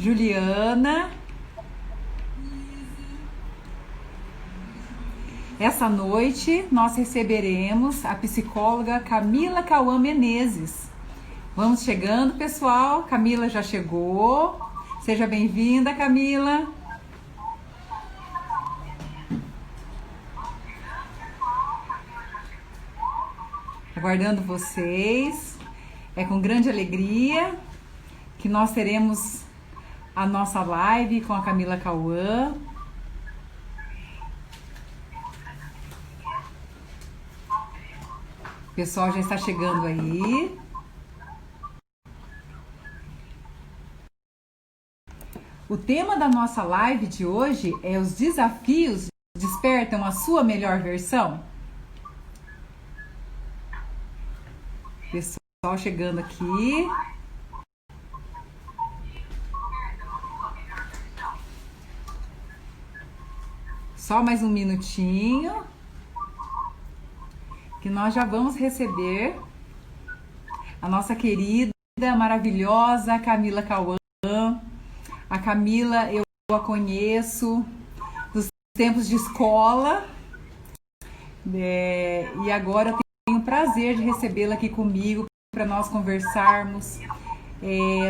Juliana. Essa noite nós receberemos a psicóloga Camila Cauã Menezes. Vamos chegando, pessoal. Camila já chegou. Seja bem-vinda, Camila. Aguardando vocês. É com grande alegria que nós teremos a nossa live com a Camila Cauã. O pessoal já está chegando aí. O tema da nossa live de hoje é os desafios despertam a sua melhor versão. Pessoal chegando aqui. Só mais um minutinho, que nós já vamos receber a nossa querida, maravilhosa Camila Cauã. A Camila, eu a conheço dos tempos de escola, e agora eu tenho o prazer de recebê-la aqui comigo para nós conversarmos.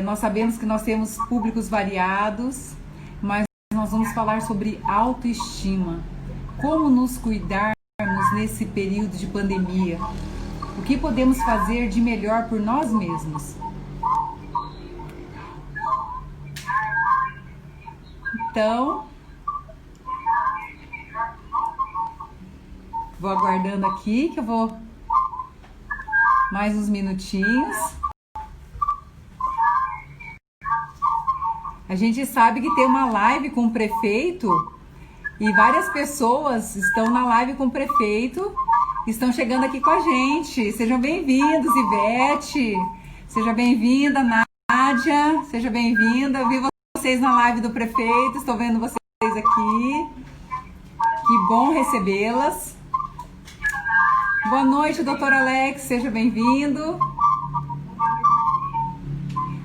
Nós sabemos que nós temos públicos variados, mas nós vamos falar sobre autoestima. Como nos cuidarmos nesse período de pandemia? O que podemos fazer de melhor por nós mesmos? Então, vou aguardando aqui, que eu vou mais uns minutinhos. A gente sabe que tem uma live com o prefeito e várias pessoas estão na live com o prefeito, estão chegando aqui com a gente. Sejam bem-vindos, Ivete. Seja bem-vinda, Nádia. Seja bem-vinda. Eu vi vocês na live do prefeito, estou vendo vocês aqui. Que bom recebê-las. Boa noite, doutor Alex. Seja bem-vindo.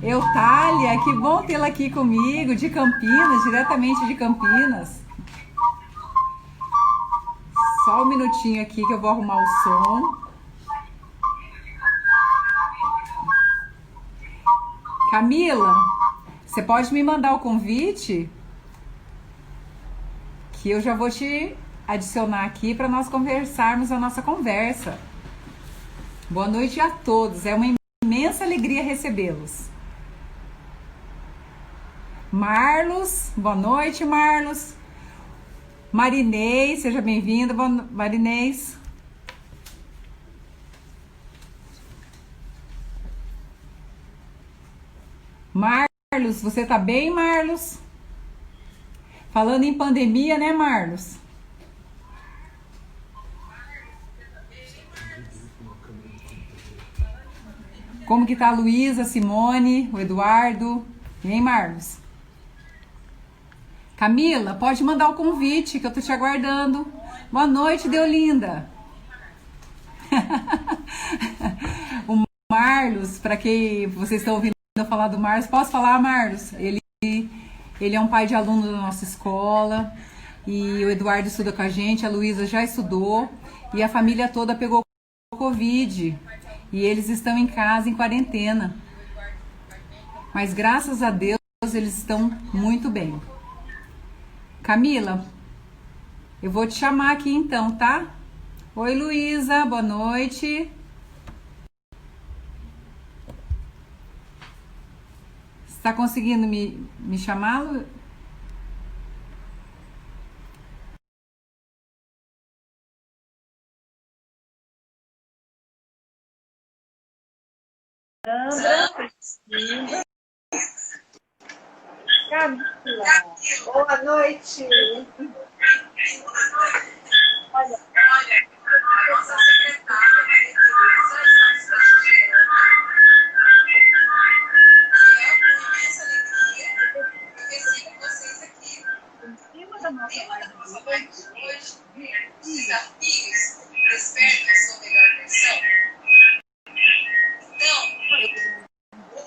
Eutália, que bom tê-la aqui comigo, de Campinas, diretamente de Campinas. Só um minutinho aqui que eu vou arrumar o som. Camila, você pode me mandar o convite? Que eu já vou te adicionar aqui para nós conversarmos a nossa conversa. Boa noite a todos, é uma imensa alegria recebê-los. Marlos, boa noite, Marlos. Marinês, seja bem-vinda, Marinês. Marlos, você tá bem, Marlos? Falando em pandemia, né, Marlos? Como que tá a Luísa, Simone, o Eduardo? E aí, Marlos? Camila, pode mandar o convite que eu tô te aguardando. Boa noite, Deolinda. O Marlos, para quem vocês estão ouvindo eu falar do Marlos, posso falar, Marlos? Ele é um pai de aluno da nossa escola e o Eduardo estuda com a gente, a Luísa já estudou e a família toda pegou Covid e eles estão em casa, em quarentena. Mas graças a Deus eles estão muito bem. Camila, eu vou te chamar aqui então, tá? Oi, Luísa, boa noite. Você tá conseguindo me chamar, Lu? Sandra, Priscila. Camila, boa noite. Olha, a nossa secretária, Maria Tereza, está nos prestigiando. E é com imensa alegria que eu recebo vocês aqui. O tema da nossa live de hoje é desafios despertam a sua melhor versão. Então,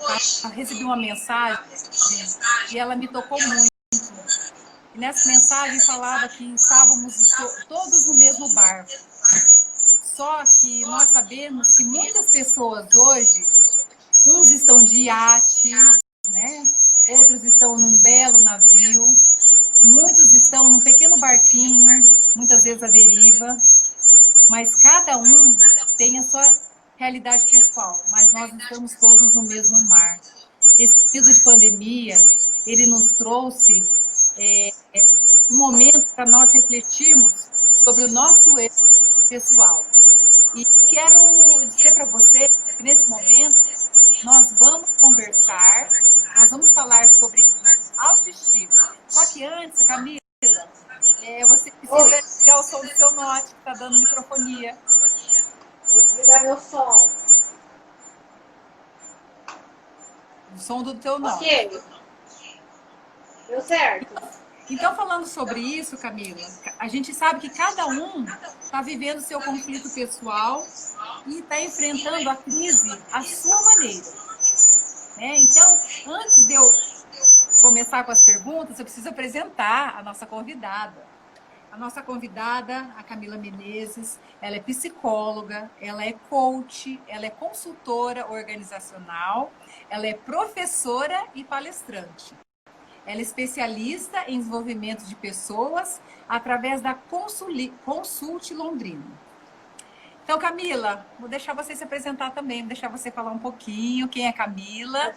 hoje recebi uma mensagem e ela me tocou muito. E nessa mensagem falava que estávamos todos no mesmo barco. Só que nós sabemos que muitas pessoas hoje, uns estão de iate, né? Outros estão num belo navio, muitos estão num pequeno barquinho, muitas vezes à deriva, mas cada um tem a sua realidade pessoal, mas nós estamos todos no mesmo mar. Esse período de pandemia, ele nos trouxe um momento para nós refletirmos sobre o nosso eu pessoal. E quero dizer para você que nesse momento nós vamos conversar, nós vamos falar sobre autoestima. Só que antes, Camila, você precisa ligar o som do seu note, que está dando microfonia. Vou desligar meu som. O som do teu note. Ok. Deu certo. Então, falando sobre isso, Camila, a gente sabe que cada um está vivendo seu conflito pessoal e está enfrentando a crise à sua maneira. Então, antes de eu começar com as perguntas, eu preciso apresentar a nossa convidada. A nossa convidada, a Camila Menezes, ela é psicóloga, ela é coach, ela é consultora organizacional, ela é professora e palestrante. Ela é especialista em desenvolvimento de pessoas através da Consult Londrina. Então, Camila, vou deixar você se apresentar também, vou deixar você falar um pouquinho quem é Camila.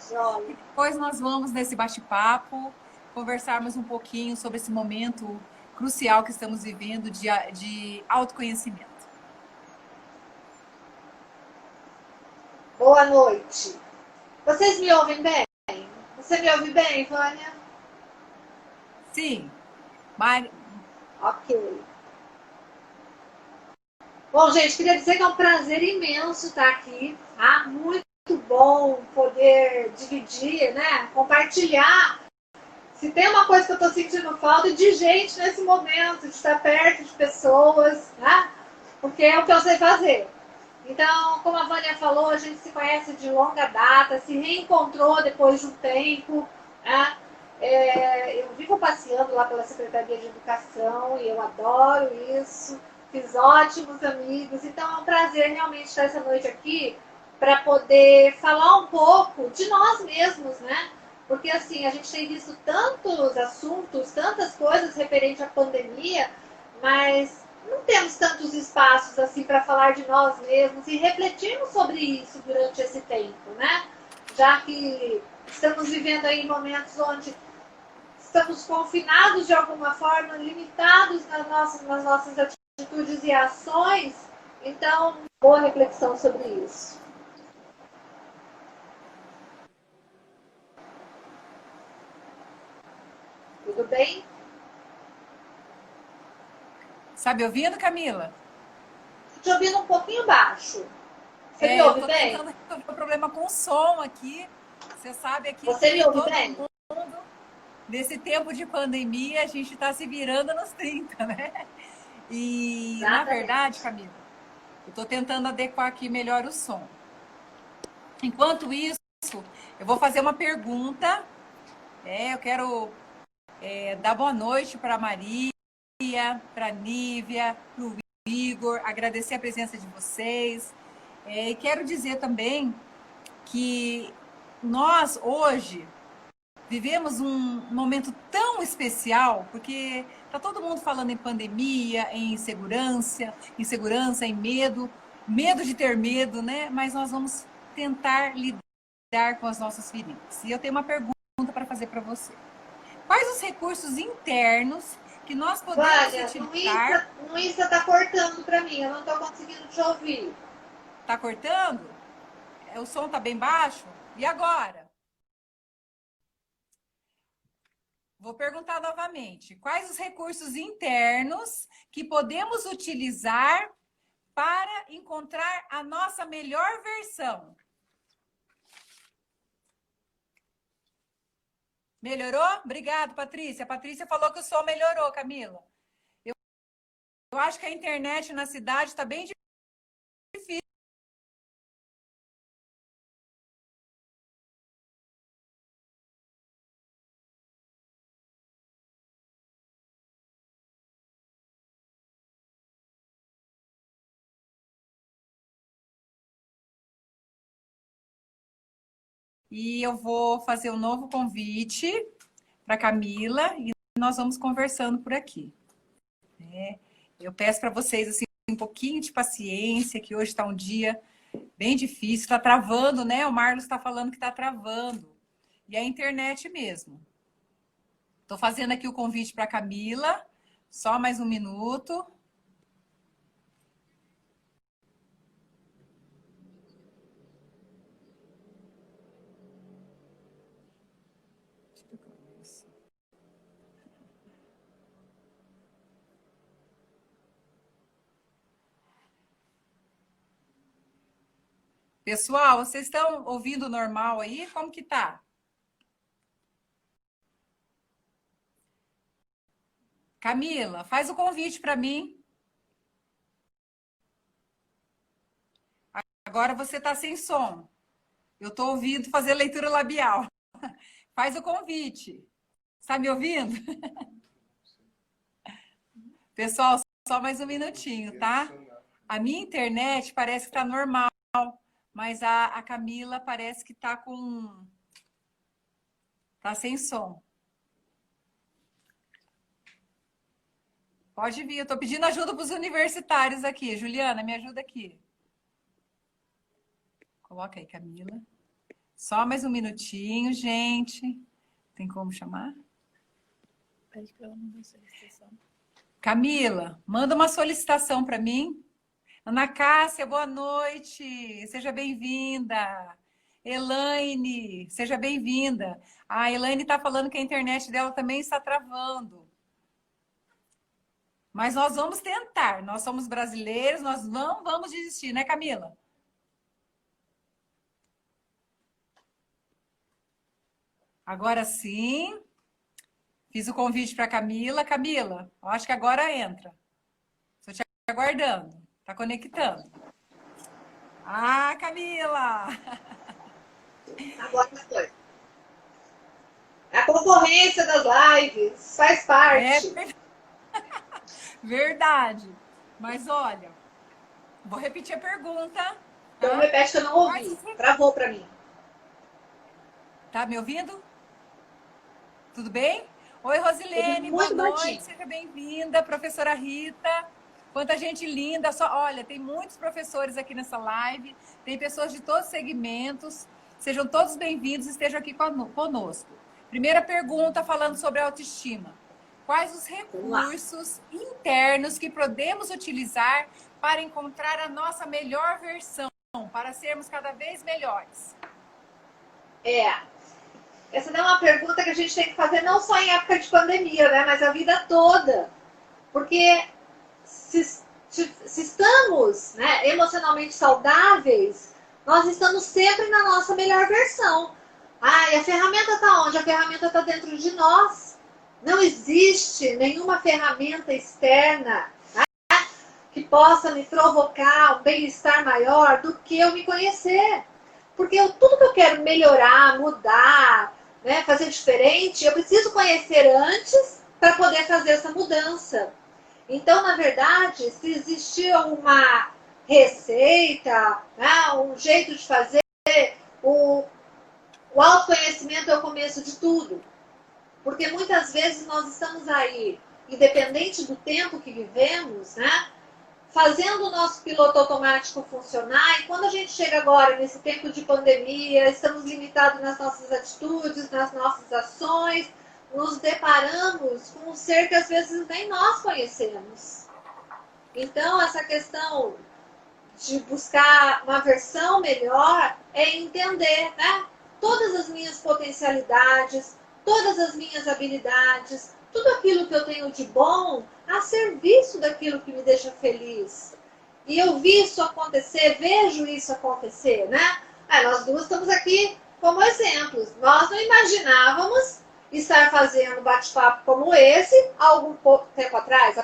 E depois nós vamos, nesse bate-papo, conversarmos um pouquinho sobre esse momento crucial que estamos vivendo de autoconhecimento. Boa noite. Vocês me ouvem bem? Você me ouve bem, Vânia? Sim, mas... Ok. Bom, gente, queria dizer que é um prazer imenso estar aqui, tá? Muito bom poder dividir, né? Compartilhar. Se tem uma coisa que eu estou sentindo falta de gente nesse momento, de estar perto de pessoas, né? Porque é o que eu sei fazer. Então, como a Vânia falou, a gente se conhece de longa data, se reencontrou depois de um tempo, né? Eu vivo passeando lá pela Secretaria de Educação e eu adoro isso. Fiz ótimos amigos, então é um prazer realmente estar essa noite aqui para poder falar um pouco de nós mesmos, né? Porque assim, a gente tem visto tantos assuntos, tantas coisas referente à pandemia, mas não temos tantos espaços assim para falar de nós mesmos e refletirmos sobre isso durante esse tempo, né? Já que estamos vivendo aí momentos onde estamos confinados de alguma forma, limitados nas nossas atitudes e ações, então, boa reflexão sobre isso. Tudo bem? Está me ouvindo, Camila? Estou te ouvindo um pouquinho baixo. Você me ouve bem? Eu estou tentando resolver o problema com o som aqui. Você sabe aqui Você que me ouve todo bem? mundo, nesse tempo de pandemia, a gente está se virando nos 30, né? E, Exatamente. Na verdade, Camila, eu estou tentando adequar aqui melhor o som. Enquanto isso, eu vou fazer uma pergunta. Eu quero dar boa noite para a Maria, para a Nívia, para o Igor, agradecer a presença de vocês. E quero dizer também que nós, hoje, vivemos um momento tão especial, porque está todo mundo falando em pandemia, em insegurança, em medo de ter medo, né? Mas nós vamos tentar lidar com as nossas feridas. E eu tenho uma pergunta para fazer para você. Quais os recursos internos que nós podemos utilizar? No Insta tá cortando para mim, eu não estou conseguindo te ouvir. Tá cortando? O som tá bem baixo? E agora? Vou perguntar novamente. Quais os recursos internos que podemos utilizar para encontrar a nossa melhor versão? Melhorou? Obrigado, Patrícia. A Patrícia falou que o som melhorou, Camila. Eu acho que a internet na cidade está bem difícil. e eu vou fazer um novo convite para Camila e nós vamos conversando por aqui. Eu peço para vocês assim, um pouquinho de paciência, que hoje está um dia bem difícil, está travando, né? O Marlos está falando que está travando. E a internet mesmo. Estou fazendo aqui o convite para a Camila. Só mais um minuto. Pessoal, vocês estão ouvindo normal aí? Como que tá? Camila, faz o convite para mim. Agora você está sem som. Eu estou ouvindo fazer leitura labial. Faz o convite. Está me ouvindo? Pessoal, só mais um minutinho, tá? A minha internet parece que está normal, mas a Camila parece que está com... Está sem som. Pode vir, eu estou pedindo ajuda para os universitários aqui. Juliana, me ajuda aqui. Coloca aí, Camila. Só mais um minutinho, gente. Tem como chamar? Pede para ela mandar solicitação. Camila, manda uma solicitação para mim. Ana Cássia, boa noite. Seja bem-vinda. Elaine, seja bem-vinda. A Elaine está falando que a internet dela também está travando. Mas nós vamos tentar. Nós somos brasileiros, nós não vamos desistir, né, Camila? Agora sim. Fiz o convite para Camila. Camila, eu acho que agora entra. Estou te aguardando. Está conectando. Ah, Camila! Agora foi. A concorrência das lives faz parte. É verdade. Mas olha, vou repetir a pergunta. Então repete que eu não ouvi. Travou para mim. Tá me ouvindo? Tudo bem? Oi, Rosilene, boa noite. Seja bem-vinda, professora Rita. Quanta gente linda. Olha, tem muitos professores aqui nessa live. Tem pessoas de todos os segmentos. Sejam todos bem-vindos e estejam aqui conosco. Primeira pergunta, falando sobre autoestima. Quais os recursos internos que podemos utilizar para encontrar a nossa melhor versão, para sermos cada vez melhores? Essa não é uma pergunta que a gente tem que fazer não só em época de pandemia, né, mas a vida toda. Porque se estamos, né, emocionalmente saudáveis, nós estamos sempre na nossa melhor versão. E a ferramenta está onde? A ferramenta está dentro de nós. Não existe nenhuma ferramenta externa, né, que possa me provocar um bem-estar maior do que eu me conhecer. Porque tudo que eu quero melhorar, mudar, né, fazer diferente, eu preciso conhecer antes para poder fazer essa mudança. Então, na verdade, se existir uma receita, né, um jeito de fazer, o autoconhecimento é o começo de tudo. Porque muitas vezes nós estamos aí, independente do tempo que vivemos, né, fazendo o nosso piloto automático funcionar, e quando a gente chega agora nesse tempo de pandemia, estamos limitados nas nossas atitudes, nas nossas ações, nos deparamos com um ser que às vezes nem nós conhecemos. Então, essa questão de buscar uma versão melhor é entender, né, todas as minhas potencialidades, todas as minhas habilidades, tudo aquilo que eu tenho de bom a serviço daquilo que me deixa feliz. E eu vi isso acontecer, vejo isso acontecer, né? Nós duas estamos aqui como exemplos. Nós não imaginávamos estar fazendo bate-papo como esse há pouco tempo atrás.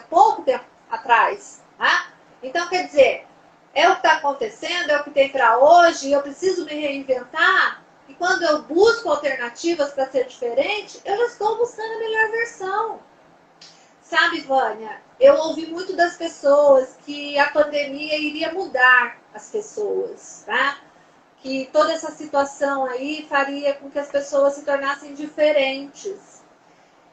Né? Então, quer dizer, é o que está acontecendo, é o que tem para hoje, eu preciso me reinventar. E quando eu busco alternativas para ser diferente, eu já estou buscando a melhor versão. Sabe, Vânia, eu ouvi muito das pessoas que a pandemia iria mudar as pessoas, tá? que toda essa situação aí faria com que as pessoas se tornassem diferentes.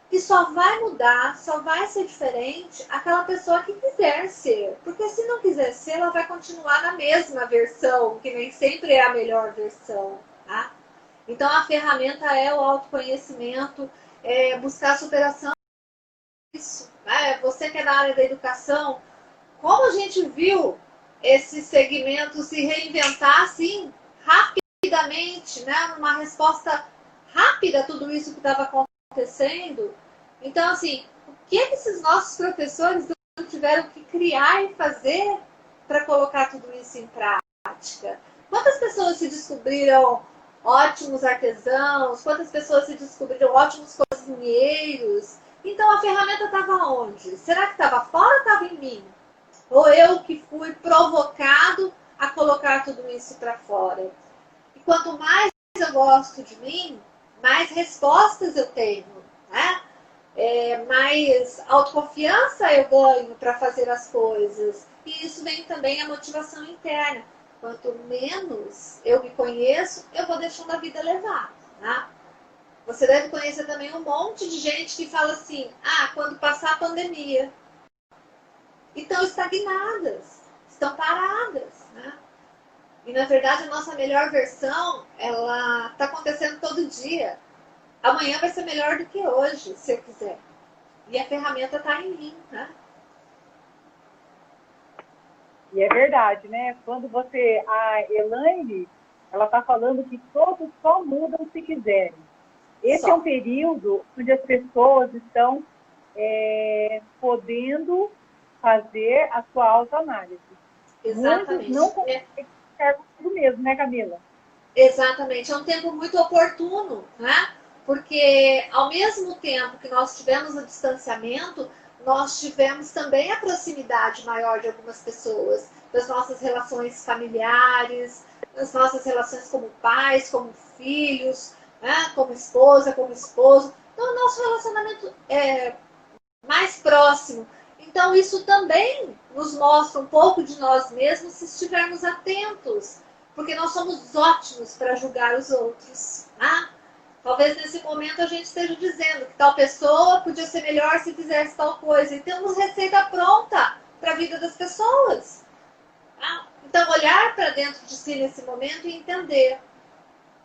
E só vai mudar, só vai ser diferente aquela pessoa que quiser ser. Porque se não quiser ser, ela vai continuar na mesma versão, que nem sempre é a melhor versão. Tá? Então a ferramenta é o autoconhecimento, é buscar superação. Isso, né? Você que é da área da educação, como a gente viu esse segmento se reinventar assim, rapidamente, né? Numa resposta rápida a tudo isso que estava acontecendo. Então, assim, o que é que esses nossos professores não tiveram que criar e fazer para colocar tudo isso em prática? Quantas pessoas se descobriram ótimos artesãos? Quantas pessoas se descobriram ótimos cozinheiros? Então, a ferramenta estava onde? Será que estava fora ou estava em mim? Ou eu que fui provocado a colocar tudo isso para fora? E quanto mais eu gosto de mim, mais respostas eu tenho, né? Mais autoconfiança eu ganho para fazer as coisas. E isso vem também a motivação interna. Quanto menos eu me conheço, eu vou deixando a vida levar, né? Você deve conhecer também um monte de gente que fala assim, quando passar a pandemia, estão estagnadas, estão paradas, né? E na verdade a nossa melhor versão, ela está acontecendo todo dia. Amanhã vai ser melhor do que hoje, se eu quiser. E a ferramenta está em mim, né? E é verdade, né? Quando a Elaine, ela está falando que todos só mudam se quiserem. Esse é um período onde as pessoas estão podendo fazer a sua autoanálise. Exatamente. Muitos não conseguem ficar consigo mesmo, né, Camila? Exatamente. É um tempo muito oportuno, né? Porque ao mesmo tempo que nós tivemos o distanciamento, nós tivemos também a proximidade maior de algumas pessoas, das nossas relações familiares, das nossas relações como pais, como filhos, né? Como esposa, como esposo. Então, o nosso relacionamento é mais próximo. Então, isso também nos mostra um pouco de nós mesmos se estivermos atentos, porque nós somos ótimos para julgar os outros. Né? Talvez nesse momento a gente esteja dizendo que tal pessoa podia ser melhor se fizesse tal coisa. E temos receita pronta para a vida das pessoas. Tá? Então, olhar para dentro de si nesse momento e entender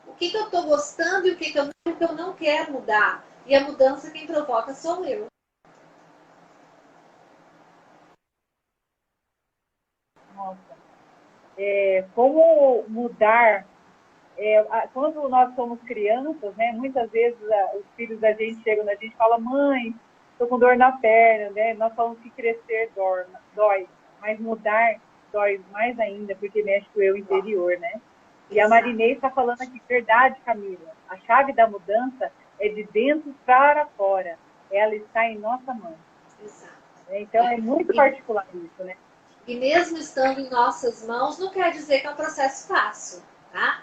o que eu estou gostando e o que eu não quero mudar. E a mudança quem provoca sou eu. Nossa. Como mudar... quando nós somos crianças, né, muitas vezes os filhos da gente chegam na gente e falam, mãe, estou com dor na perna, né? Nós falamos que crescer dói, mas mudar dói mais ainda, porque mexe com o eu interior, né? E a Marinês está falando aqui, verdade, Camila, a chave da mudança é de dentro para fora, ela está em nossa mão. Exato. Então é muito particular isso, né? E mesmo estando em nossas mãos, não quer dizer que é um processo fácil, tá?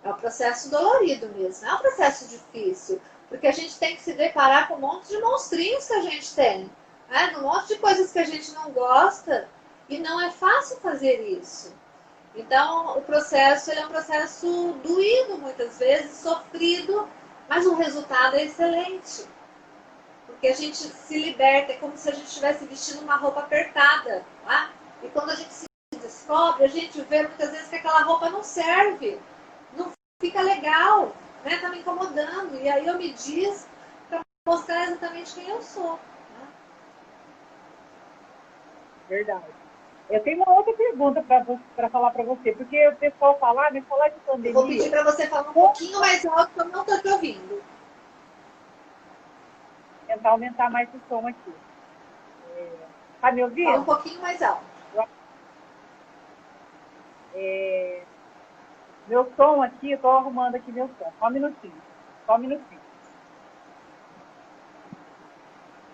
É um processo dolorido mesmo, é um processo difícil, porque a gente tem que se deparar com um monte de monstrinhos que a gente tem, né? Um monte de coisas que a gente não gosta, e não é fácil fazer isso. Então, o processo ele é um processo doído muitas vezes, sofrido, mas o resultado é excelente. Porque a gente se liberta, é como se a gente estivesse vestindo uma roupa apertada, tá? E quando a gente se descobre, a gente vê muitas vezes que aquela roupa não serve, não fica legal, né? Tá me incomodando. E aí eu me diz para mostrar exatamente quem eu sou. Né? Verdade. Eu tenho uma outra pergunta para falar para você, porque o pessoal falar de pandemia... Eu vou pedir para você falar um pouquinho mais alto, que eu não estou te ouvindo. Tentar aumentar mais o som aqui. Tá me ouvindo? Fala um pouquinho mais alto. Meu som aqui, eu estou arrumando aqui meu som. Só um minutinho.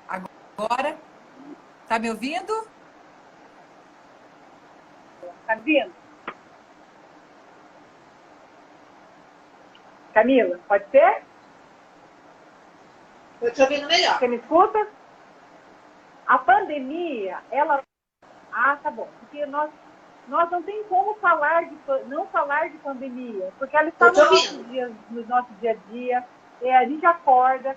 Agora, tá me ouvindo? Tá vindo? Camila, pode ser? Estou te ouvindo melhor. Você me escuta? A pandemia, ela... tá bom. Porque nós nós não tem como não falar de pandemia, porque ela está no nosso dia a dia, a gente acorda,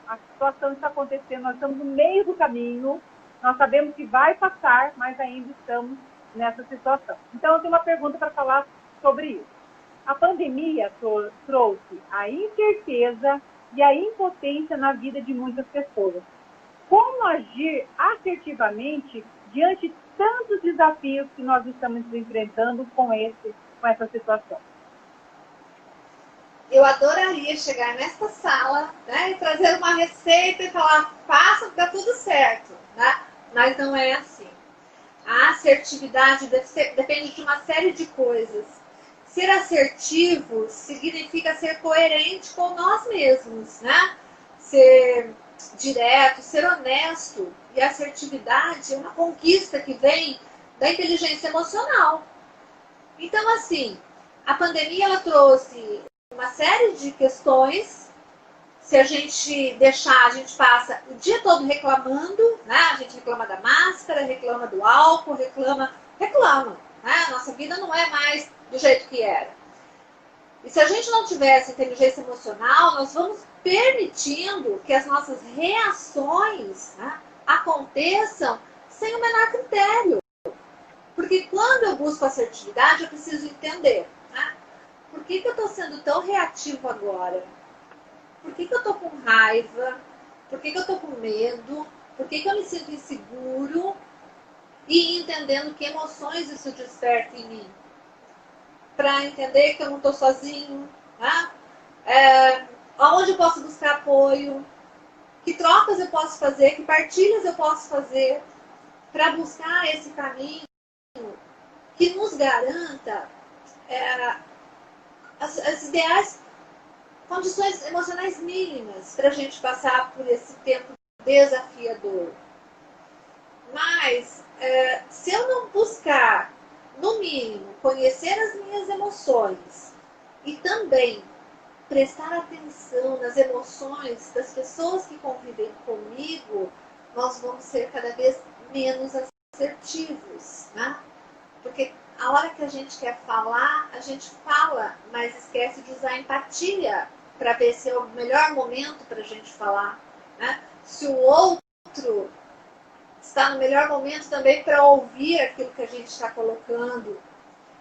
a situação está acontecendo, nós estamos no meio do caminho, nós sabemos que vai passar, mas ainda estamos nessa situação. Então, eu tenho uma pergunta para falar sobre isso. A pandemia trouxe a incerteza e a impotência na vida de muitas pessoas. Como agir assertivamente diante de tantos desafios que nós estamos enfrentando com essa situação? Eu adoraria chegar nesta sala, né, e trazer uma receita e falar, faça que dá tudo certo, né? Mas não é assim. A assertividade depende de uma série de coisas. Ser assertivo significa ser coerente com nós mesmos, né? Ser direto, ser honesto. E a assertividade é uma conquista que vem da inteligência emocional. Então, assim, a pandemia ela trouxe uma série de questões. Se a gente deixar, a gente passa o dia todo reclamando, né? A gente reclama da máscara, reclama do álcool, reclama, né? A nossa vida não é mais do jeito que era. E se a gente não tivesse inteligência emocional, nós vamos permitindo que as nossas reações, né, aconteçam sem o menor critério. Porque quando eu busco assertividade, eu preciso entender, né? Por que eu estou sendo tão reativo agora? Por que eu estou com raiva? Por que eu estou com medo? Por que eu me sinto inseguro? E entendendo que emoções isso desperta em mim. Para entender que eu não estou sozinho. Né? Onde eu posso buscar apoio? Que trocas eu posso fazer? Que partilhas eu posso fazer? Para buscar esse caminho que nos garanta as ideais condições emocionais mínimas para a gente passar por esse tempo desafiador. Mas, se eu não buscar, no mínimo, conhecer as minhas emoções e também prestar atenção nas emoções das pessoas que convivem comigo, nós vamos ser cada vez menos assertivos, né? Porque a hora que a gente quer falar, a gente fala, mas esquece de usar empatia para ver se é o melhor momento para a gente falar, né? Se o outro está no melhor momento também para ouvir aquilo que a gente está colocando.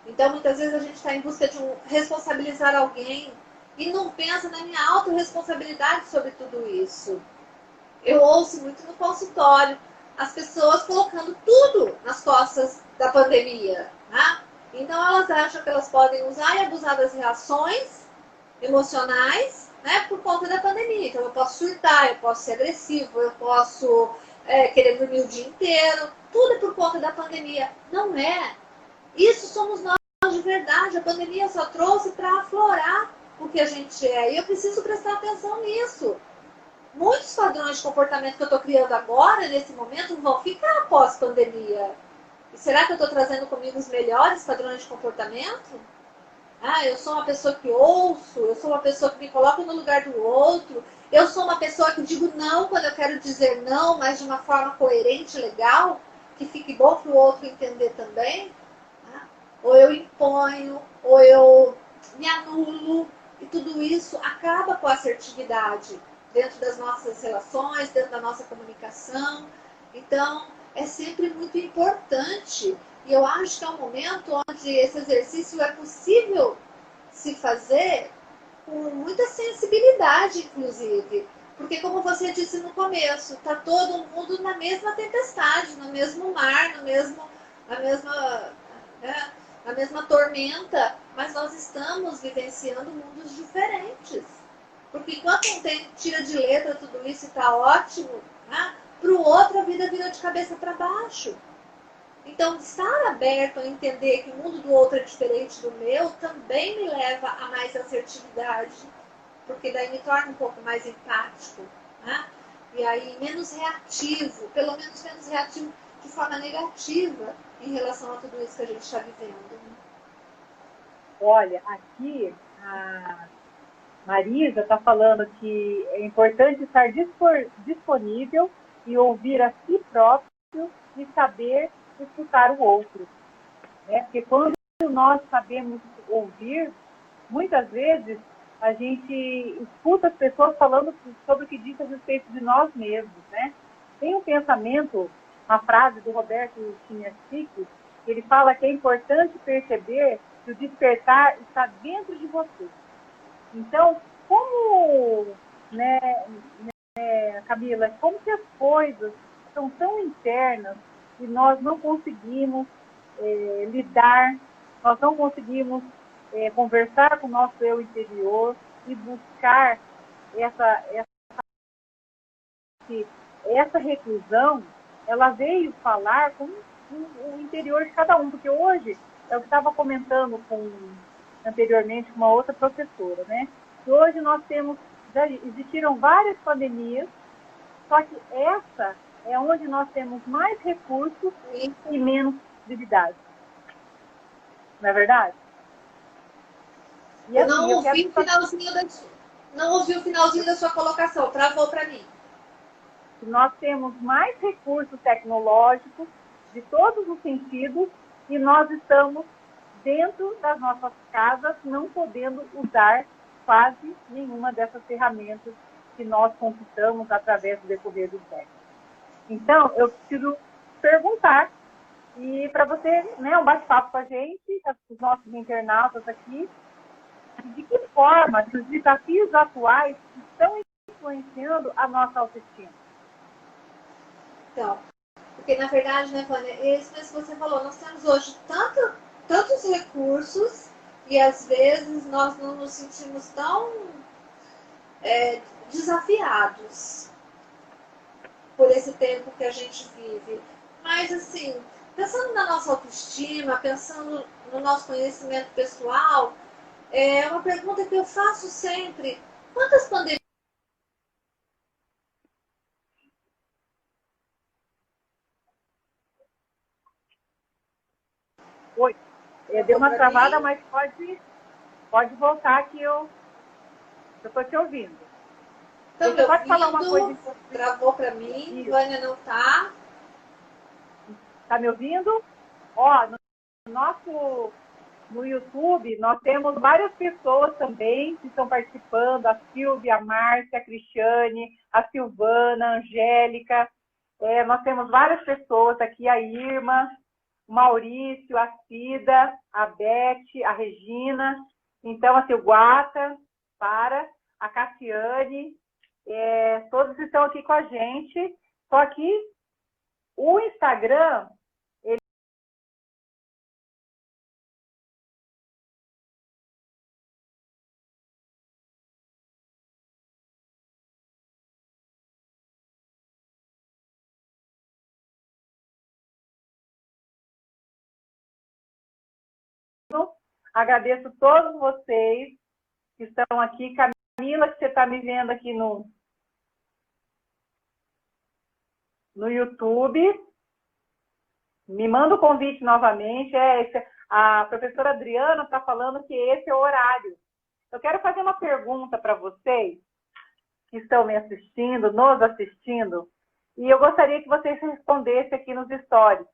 Então, muitas vezes a gente está em busca de responsabilizar alguém e não pensa na minha autorresponsabilidade sobre tudo isso. Eu ouço muito no consultório as pessoas colocando tudo nas costas da pandemia, né? Então elas acham que elas podem usar e abusar das reações emocionais, né, por conta da pandemia. Então eu posso surtar, eu posso ser agressivo, eu posso querer dormir o dia inteiro. Tudo é por conta da pandemia. Não é. Isso somos nós de verdade. A pandemia só trouxe para aflorar o que a gente é. E eu preciso prestar atenção nisso. Muitos padrões de comportamento que eu estou criando agora, nesse momento, vão ficar após pandemia. E será que eu estou trazendo comigo os melhores padrões de comportamento? Eu sou uma pessoa que ouço, eu sou uma pessoa que me coloca no lugar do outro, eu sou uma pessoa que digo não quando eu quero dizer não, mas de uma forma coerente, legal, que fique bom para o outro entender também. Ou eu imponho, ou eu me anulo, e tudo isso acaba com a assertividade dentro das nossas relações, dentro da nossa comunicação. Então, é sempre muito importante. E eu acho que é um momento onde esse exercício é possível se fazer com muita sensibilidade, inclusive. Porque, como você disse no começo, está todo mundo na mesma tempestade, no mesmo mar, na mesma tormenta, mas nós estamos vivenciando mundos diferentes. Porque enquanto um tira de letra tudo isso e está ótimo, né, para o outro a vida vira de cabeça para baixo. Então, estar aberto a entender que o mundo do outro é diferente do meu também me leva a mais assertividade, porque daí me torna um pouco mais empático, né? E aí menos reativo, pelo menos menos reativo de forma negativa em relação a tudo isso que a gente está vivendo. Olha, aqui a Marisa está falando que é importante estar disponível e ouvir a si próprio e saber escutar o outro. né? Porque quando nós sabemos ouvir, muitas vezes a gente escuta as pessoas falando sobre o que diz a respeito de nós mesmos, né? Tem um pensamento, uma frase do Roberto Chiniachique, que ele fala que é importante perceber que o despertar está dentro de você. Então, como, né, Camila, como que as coisas são tão internas e nós não conseguimos lidar, nós não conseguimos conversar com o nosso eu interior e buscar essa reclusão, ela veio falar com o interior de cada um, porque hoje, eu estava comentando anteriormente com uma outra professora, né? Que hoje nós já existiram várias pandemias, só que essa é onde nós temos mais recursos e menos possibilidades. Não é verdade? E eu não ouvi o finalzinho da sua colocação, travou para mim. Nós temos mais recursos tecnológicos de todos os sentidos e nós estamos dentro das nossas casas não podendo usar quase nenhuma dessas ferramentas que nós conquistamos através do decorrer dos séculos. Então, eu preciso perguntar, e para você, né, um bate-papo com a gente, os nossos internautas aqui, de que forma os desafios atuais estão influenciando a nossa autoestima? Então, porque na verdade, né, Vânia, isso mesmo que você falou, nós temos hoje tantos recursos e às vezes nós não nos sentimos tão desafiados por esse tempo que a gente vive. Mas assim, pensando na nossa autoestima, pensando no nosso conhecimento pessoal, é uma pergunta que eu faço sempre: quantas pandemias Oi, deu uma travada, mas pode voltar que eu estou te ouvindo. estão me Pode falar uma coisa ouvindo? Travou para mim, Isso. Vânia não está. Está me ouvindo? Ó, no YouTube, nós temos várias pessoas também que estão participando, a Silvia, a Márcia, a Cristiane, a Silvana, a Angélica. Nós temos várias pessoas aqui, a Irma, o Maurício, a Cida, a Beth, a Regina, então a Silguata, a Cassiane, todos estão aqui com a gente, só que o Instagram, agradeço todos vocês que estão aqui. Camila, que você está me vendo aqui no YouTube. Me manda o convite novamente. A professora Adriana está falando que esse é o horário. Eu quero fazer uma pergunta para vocês que estão me assistindo, nos assistindo, e eu gostaria que vocês respondessem aqui nos stories.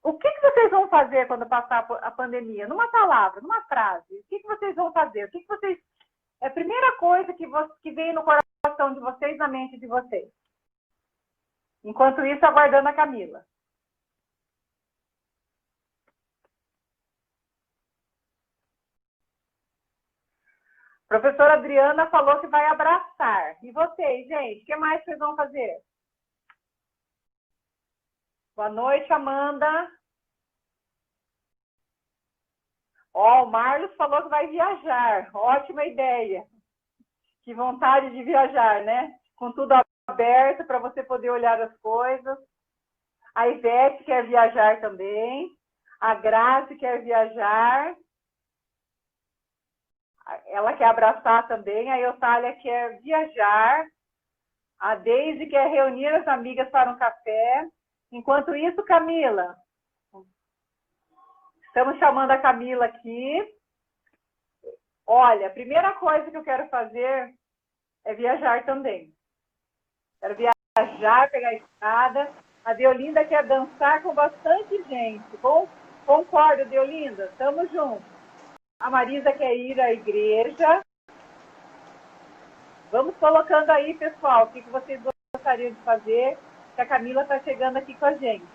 O que vocês vão fazer quando passar a pandemia? Numa palavra, numa frase. O que vocês vão fazer? É a primeira coisa que vem no coração de vocês, na mente de vocês. Enquanto isso, aguardando a Camila. A professora Adriana falou que vai abraçar. E vocês, gente? O que mais vocês vão fazer? Boa noite, Amanda. O Marlos falou que vai viajar. Ótima ideia. Que vontade de viajar, né? Com tudo aberto para você poder olhar as coisas. A Ivete quer viajar também. A Grazi quer viajar. Ela quer abraçar também. A Eutália quer viajar. A Deise quer reunir as amigas para um café. Enquanto isso, Camila, estamos chamando a Camila aqui. Olha, a primeira coisa que eu quero fazer é viajar também. Quero viajar, pegar a estrada. A Deolinda quer dançar com bastante gente. Bom, Concordo, Deolinda. Tamo junto. A Marisa quer ir à igreja. Vamos colocando aí, pessoal, o que vocês gostariam de fazer, que a Camila está chegando aqui com a gente.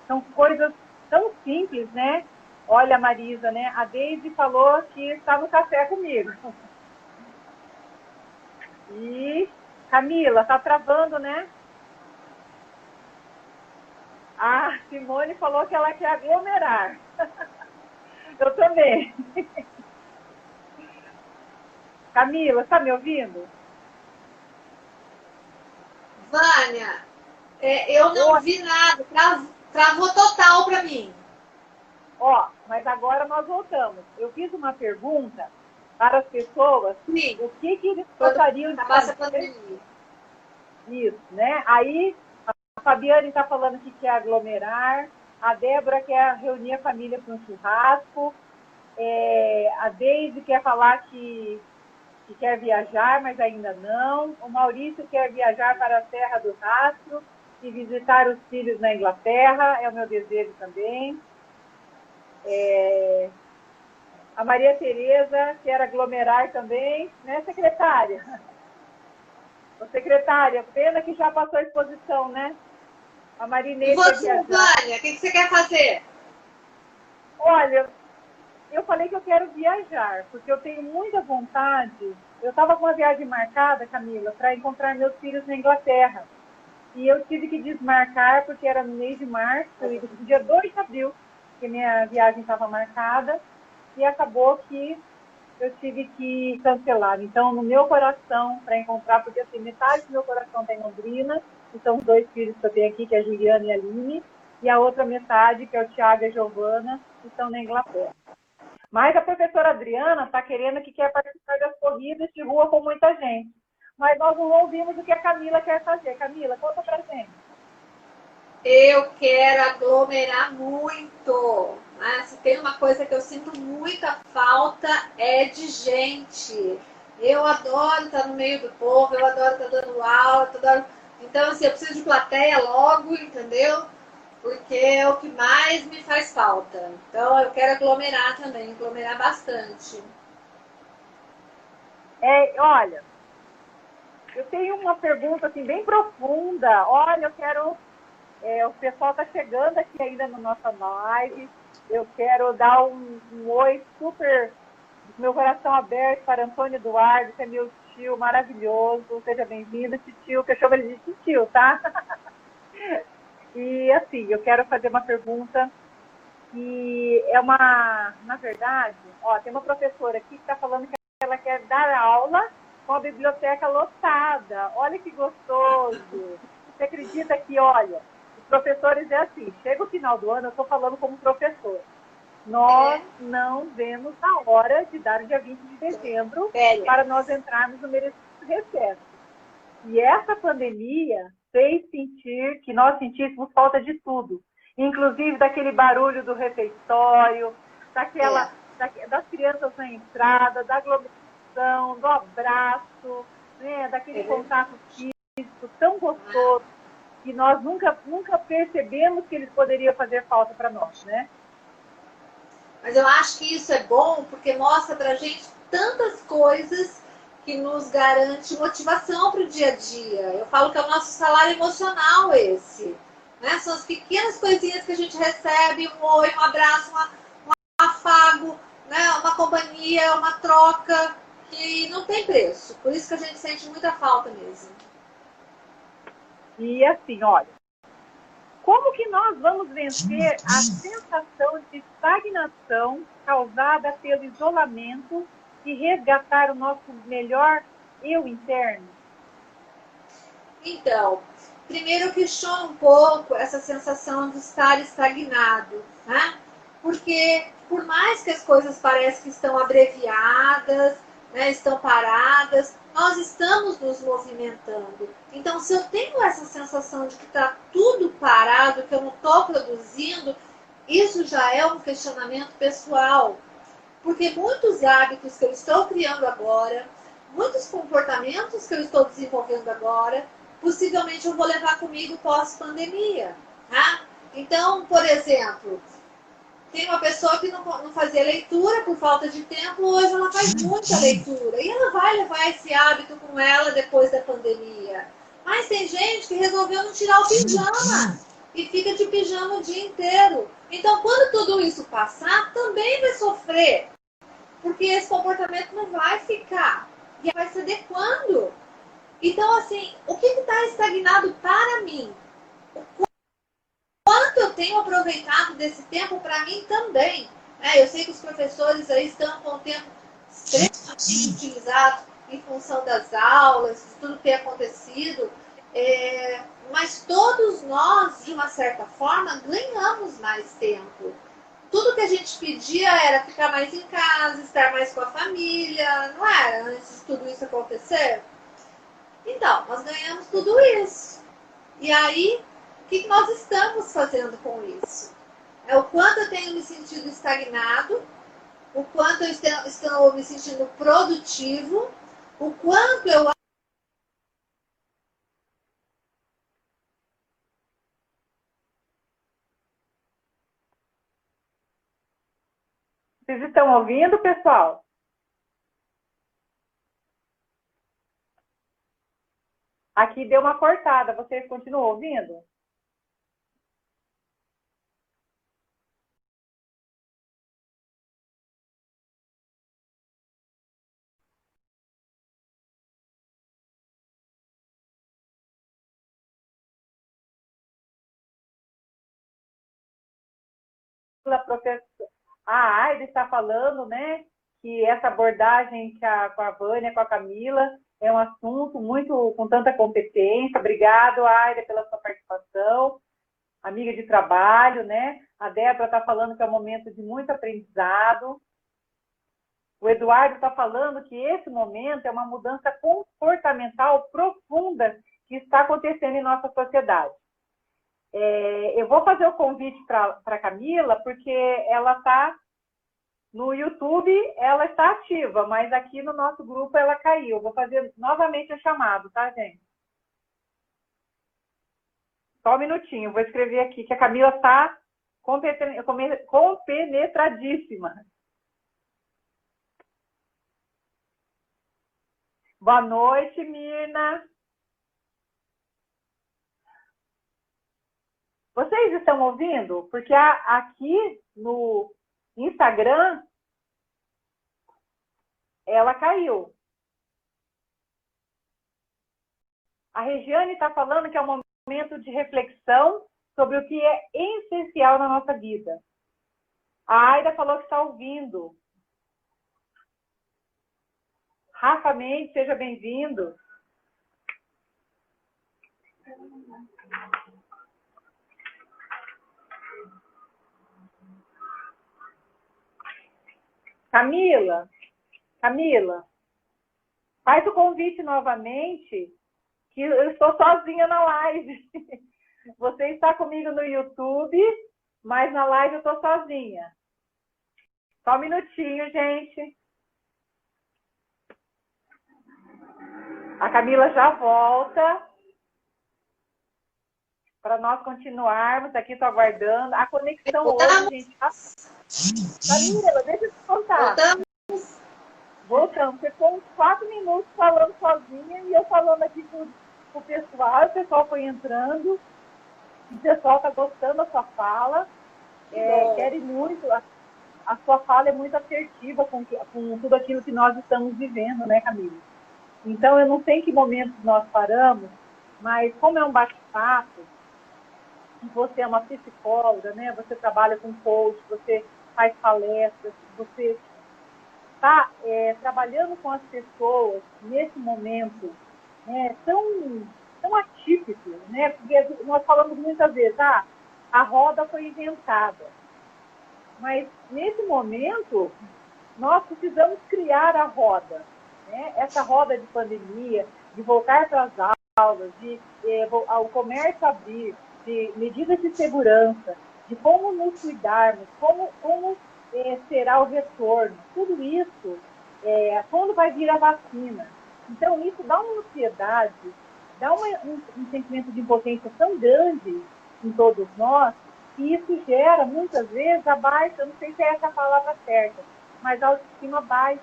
São coisas tão simples, né? Olha, Marisa, né? A Deise falou que está no café comigo. E Camila, tá travando, né? A Simone falou que ela quer aglomerar. Eu também. Camila, tá me ouvindo? Vânia, eu não vi nada. Travou total para mim. Ó, mas agora nós voltamos. Eu fiz uma pergunta para as pessoas, Sim. o que eles gostariam de Acabasse a fazer. pandemia. Isso, né? Aí a Fabiane está falando que quer aglomerar, a Débora quer reunir a família para um churrasco, a Deise quer falar que quer viajar, mas ainda não. O Maurício quer viajar para a Serra do Rastro e visitar os filhos na Inglaterra, é o meu desejo também. A Maria Tereza quer aglomerar também, né, secretária? Ô, secretária, pena que já passou a exposição, né? A Marinês E você, Vânia, o que você quer fazer? Olha, eu falei que eu quero viajar, porque eu tenho muita vontade. Eu estava com uma viagem marcada, Camila, para encontrar meus filhos na Inglaterra. E eu tive que desmarcar, porque era no mês de março, e no dia 2 de abril, que minha viagem estava marcada, e acabou que eu tive que cancelar. Então, no meu coração, para encontrar, porque assim, metade do meu coração está em Londrina, que são os 2 filhos que eu tenho aqui, que é a Juliana e a Aline, e a outra metade, que é o Thiago e a Giovana, que estão na Inglaterra. Mas a professora Adriana está querendo que quer participar das corridas de rua com muita gente. Mas nós não ouvimos o que a Camila quer fazer. Camila, conta pra gente. Eu quero aglomerar muito. Né? Se tem uma coisa que eu sinto muita falta é de gente. Eu adoro estar no meio do povo, eu adoro estar dando aula, Então, assim, eu preciso de plateia logo, entendeu? Porque é o que mais me faz falta. Então, eu quero aglomerar também, aglomerar bastante. Olha, eu tenho uma pergunta assim, bem profunda. Olha, eu quero... o pessoal está chegando aqui ainda na nossa live. Eu quero dar um oi super... Meu coração aberto para Antônio Eduardo, que é meu tio maravilhoso. Seja bem-vindo, tio, que eu chamo ele de tio, tá? E assim, eu quero fazer uma pergunta que é uma... Na verdade, ó, tem uma professora aqui que está falando que ela quer dar aula com a biblioteca lotada. Olha que gostoso. Você acredita que, olha, os professores é assim, chega o final do ano, eu estou falando como professor. Nós não vemos a hora de dar o dia 20 de dezembro para nós entrarmos no merecido recesso. E essa pandemia fez sentir que nós sentíssemos falta de tudo. Inclusive daquele barulho do refeitório, das crianças na entrada, da aglomeração, do abraço, né, daquele contato físico tão gostoso que nós nunca percebemos que eles poderiam fazer falta para nós, né? Mas eu acho que isso é bom porque mostra pra gente tantas coisas que nos garante motivação para o dia a dia. Eu falo que é o nosso salário emocional esse. Né? São as pequenas coisinhas que a gente recebe, um oi, um abraço, um afago, né? Uma companhia, uma troca, que não tem preço. Por isso que a gente sente muita falta mesmo. E assim, olha, como que nós vamos vencer a sensação de estagnação causada pelo isolamento e resgatar o nosso melhor eu interno? Então, primeiro eu questiono um pouco essa sensação de estar estagnado, né? Porque por mais que as coisas pareçam que estão abreviadas, né, estão paradas, nós estamos nos movimentando. Então, se eu tenho essa sensação de que está tudo parado, que eu não estou produzindo, isso já é um questionamento pessoal. Porque muitos hábitos que eu estou criando agora, muitos comportamentos que eu estou desenvolvendo agora, possivelmente eu vou levar comigo pós-pandemia. Tá? Então, por exemplo, tem uma pessoa que não fazia leitura por falta de tempo, hoje ela faz muita leitura. E ela vai levar esse hábito com ela depois da pandemia. Mas tem gente que resolveu não tirar o pijama e fica de pijama o dia inteiro. Então, quando tudo isso passar, também vai sofrer. Porque esse comportamento não vai ficar. E vai se adequando. Então, assim, o que está estagnado para mim? Quanto eu tenho aproveitado desse tempo para mim também. Eu sei que os professores aí estão com o tempo extremamente utilizado em função das aulas, de tudo que tem acontecido, mas todos nós, de uma certa forma, ganhamos mais tempo. Tudo que a gente pedia era ficar mais em casa, estar mais com a família, não era? Antes de tudo isso acontecer. Então, nós ganhamos tudo isso. E aí, o que nós estamos fazendo com isso? É o quanto eu tenho me sentido estagnado, o quanto eu estou me sentindo produtivo, o quanto eu... Vocês estão ouvindo, pessoal? Aqui deu uma cortada. Vocês continuam ouvindo? A Aida está falando, né, que essa abordagem com a Vânia, com a Camila, é um assunto muito com tanta competência. Obrigado, Aida, pela sua participação. Amiga de trabalho, né? A Débora está falando que é um momento de muito aprendizado. O Eduardo está falando que esse momento é uma mudança comportamental profunda que está acontecendo em nossa sociedade. Eu vou fazer o convite para a Camila, porque ela está no YouTube, ela está ativa, mas aqui no nosso grupo ela caiu. Vou fazer novamente o chamado, tá, gente? Só um minutinho, vou escrever aqui que a Camila está compenetradíssima. Boa noite, Mirna. Vocês estão ouvindo? Porque aqui no Instagram, ela caiu. A Regiane está falando que é um momento de reflexão sobre o que é essencial na nossa vida. A Aida falou que está ouvindo. Rafa Mendes, seja bem-vindo. Camila, faz o convite novamente, que eu estou sozinha na live. Você está comigo no YouTube, mas na live eu estou sozinha. Só um minutinho, gente. A Camila já volta para nós continuarmos. Aqui estou aguardando. A conexão hoje, gente. Camila, deixa eu te contar. Voltamos. Você ficou uns 4 minutos falando sozinha e eu falando aqui com o pessoal. O pessoal foi entrando. O pessoal está gostando da sua fala. Querem muito. A sua fala é muito assertiva com tudo aquilo que nós estamos vivendo, né, Camila? Então, eu não sei em que momento nós paramos, mas como é um bate-papo, você é uma psicóloga, né? Você trabalha com coach, você faz palestras, você está trabalhando com as pessoas nesse momento, né, tão atípico, né? Porque nós falamos muitas vezes, a roda foi inventada. Mas, nesse momento, nós precisamos criar a roda. Né? Essa roda de pandemia, de voltar para as aulas, de ao comércio abrir, de medidas de segurança, de como nos cuidarmos, como será o retorno. Tudo isso, quando vai vir a vacina. Então, isso dá uma ansiedade, dá um sentimento de impotência tão grande em todos nós, E isso gera, muitas vezes, a baixa, eu não sei se é essa a palavra certa, mas a autoestima baixa,